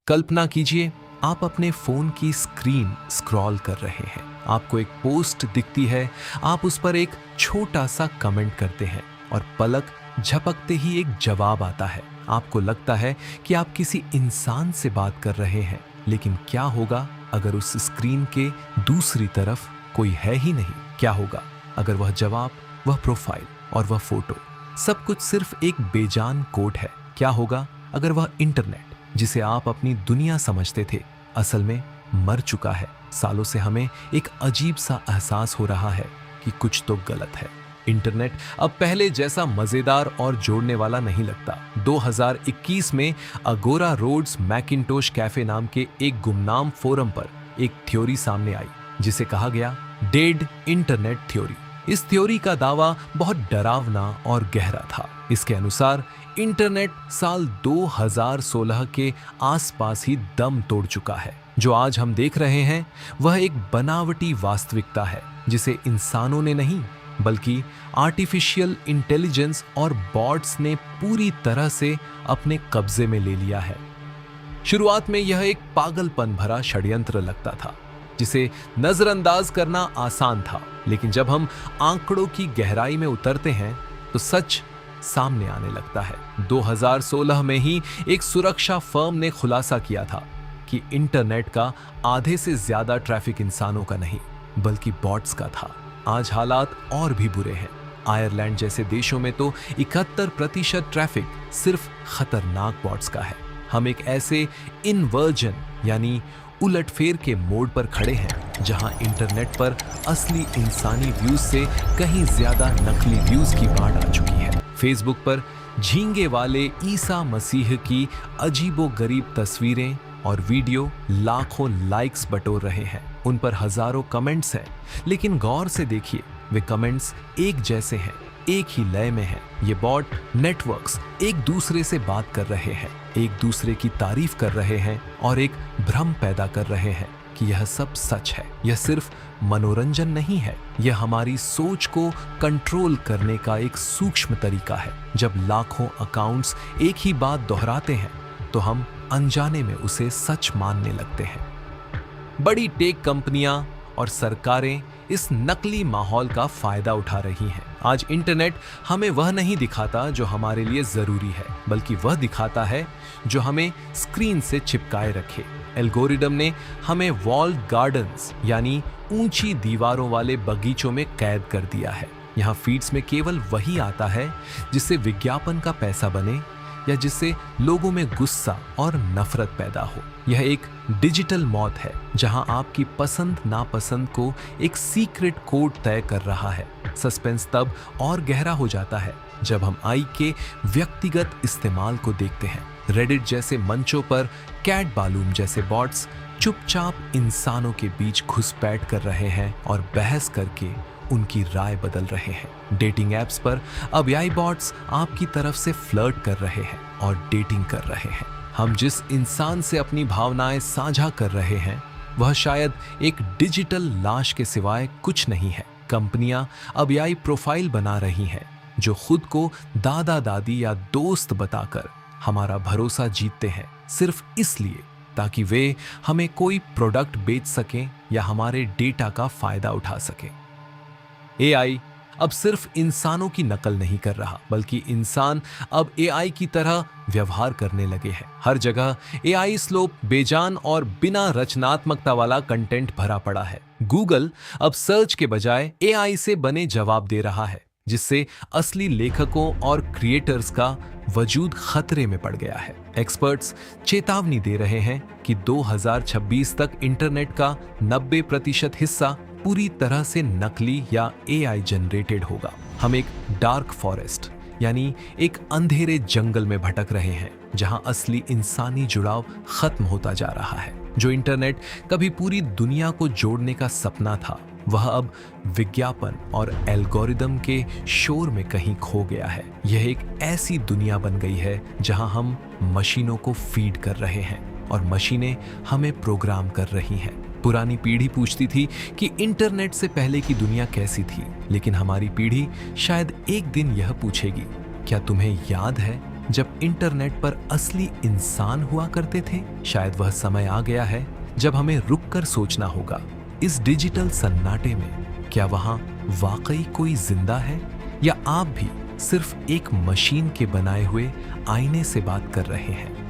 कल्पना कीजिए, आप अपने फोन की स्क्रीन स्क्रॉल कर रहे हैं। आपको एक पोस्ट दिखती है, आप उस पर एक छोटा सा कमेंट करते हैं और पलक झपकते ही एक जवाब आता है। आपको लगता है कि आप किसी इंसान से बात कर रहे हैं, लेकिन क्या होगा अगर उस स्क्रीन के दूसरी तरफ कोई है ही नहीं? क्या होगा अगर वह जवाब, वह प्रोफाइल और वह फोटो सब कुछ सिर्फ एक बेजान कोड है? क्या होगा अगर वह इंटरनेट, जिसे आप अपनी दुनिया समझते थे, असल में मर चुका है? सालों से हमें एक अजीब सा एहसास हो रहा है कि कुछ तो गलत है। इंटरनेट अब पहले जैसा मजेदार और जोड़ने वाला नहीं लगता। 2021 में अगोरा रोड्स मैकिंटोश कैफे नाम के एक गुमनाम फोरम पर एक थ्योरी सामने आई, जिसे कहा गया डेड इंटरनेट थ्योरी। इस थ्योरी का दावा बहुत डरावना और गहरा था। इसके अनुसार इंटरनेट साल 2016 के आसपास ही दम तोड़ चुका है। जो आज हम देख रहे हैं वह एक बनावटी वास्तविकता है, जिसे इंसानों ने नहीं बल्कि आर्टिफिशियल इंटेलिजेंस और बॉट्स ने पूरी तरह से अपने कब्जे में ले लिया है। शुरुआत में यह एक पागलपन भरा षड्यंत्र लगता था, जिसे नजरअंदाज करना आसान था, लेकिन जब हम आंकड़ों की गहराई में उतरते हैं तो सच सामने आने लगता है। 2016 में ही एक सुरक्षा फर्म ने खुलासा किया था कि इंटरनेट का आधे से ज्यादा ट्रैफिक इंसानों का नहीं बल्कि बॉट्स का था। आज हालात और भी बुरे हैं। आयरलैंड जैसे देशों में तो 71% ट्रैफिक सिर्फ खतरनाक बॉट्स का है। हम एक ऐसे इनवर्जन यानी उलटफेर के मोड़ पर खड़े हैं जहां इंटरनेट पर असली इंसानी व्यूज से कहीं ज्यादा नकली व्यूज की बाढ़ आ चुकी है। फेसबुक पर झींगे वाले ईसा मसीह की अजीबोगरीब तस्वीरें और वीडियो लाखों लाइक्स बटोर रहे हैं। उन पर हजारों कमेंट्स हैं, लेकिन गौर से देखिए, वे कमेंट्स एक जैसे हैं, एक ही लय में हैं। ये बॉट नेटवर्क्स एक दूसरे से बात कर रहे हैं, एक दूसरे की तारीफ कर रहे हैं और एक भ्रम पैदा कर रहे हैं कि यह सब सच है। यह सिर्फ मनोरंजन नहीं है, यह हमारी सोच को कंट्रोल करने का एक सूक्ष्म तरीका है। जब लाखों अकाउंट्स एक ही बात दोहराते हैं तो हम अनजाने में उसे सच मानने लगते हैं। बड़ी टेक कंपनियां और सरकारें इस नकली माहौल का फायदा उठा रही हैं। आज इंटरनेट हमें वह नहीं दिखाता जो हमारे लिए जरूरी है, बल्कि वह दिखाता है जो हमें स्क्रीन से चिपकाए रखे। एल्गोरिदम ने हमें वॉल्ड गार्डन्स यानी ऊंची दीवारों वाले बगीचों में कैद कर दिया है। यहाँ फीड्स में केवल वही आता है जिससे विज्ञापन का पैसा बने या जिससे लोगों में गुस्सा और नफरत पैदा हो। यह एक डिजिटल मौत है जहां आपकी पसंद नापसंद को एक सीक्रेट कोड तय कर रहा है। सस्पेंस तब और गहरा हो जाता है जब हम आई के व्यक्तिगत इस्तेमाल को देखते हैं। रेडिट जैसे मंचों पर कैट बालूम जैसे बॉट्स चुपचाप इंसानों के बीच घुसपैठ कर रहे हैं और बहस करके उनकी राय बदल रहे हैं। डेटिंग एप्स पर अब एआई बॉट्स आपकी तरफ से फ्लर्ट कर रहे हैं और डेटिंग कर रहे हैं। हम जिस इंसान से अपनी भावनाएं साझा कर रहे हैं वह शायद एक डिजिटल लाश के सिवाय कुछ नहीं है। कंपनियां अब एआई प्रोफाइल बना रही हैं जो खुद को दादा दादी या दोस्त बताकर हमारा भरोसा जीतते हैं, सिर्फ इसलिए ताकि वे हमें कोई प्रोडक्ट बेच सकें या हमारे डेटा का फायदा उठा सकें। एआई अब सिर्फ इंसानों की नकल नहीं कर रहा, बल्कि इंसान अब एआई की तरह व्यवहार करने लगे हैं। हर जगह एआई स्लोप, बेजान और बिना रचनात्मकता वाला कंटेंट भरा पड़ा है। गूगल अब सर्च के बजाय एआई से बने जवाब दे रहा है, जिससे असली लेखकों और क्रिएटर्स का वजूद खतरे में पड़ गया है। एक्सपर्ट्स चेतावनी दे रहे हैं कि 2026 तक इंटरनेट का 90% हिस्सा पूरी तरह से नकली या एआई जनरेटेड होगा। हम एक डार्क फॉरेस्ट यानी एक अंधेरे जंगल में भटक रहे हैं जहां असली इंसानी जुड़ाव खत्म होता जा रहा है। जो इंटरनेट कभी पूरी दुनिया को जोड़ने का सपना था, वह अब विज्ञापन और एल्गोरिदम के शोर में कहीं खो गया है। यह एक ऐसी दुनिया बन गई है जहां हम मशीनों को फीड कर रहे हैं और मशीनें हमें प्रोग्राम कर रही हैं। पुरानी पीढ़ी पूछती थी कि इंटरनेट से पहले की दुनिया कैसी थी, लेकिन हमारी पीढ़ी शायद एक दिन यह पूछेगी, क्या तुम्हें याद है जब इंटरनेट पर असली इंसान हुआ करते थे? शायद वह समय आ गया है जब हमें रुककर सोचना होगा, इस डिजिटल सन्नाटे में क्या वहां वाकई कोई जिंदा है, या आप भी सिर्फ एक मशीन के बनाए हुए आईने से बात कर रहे हैं?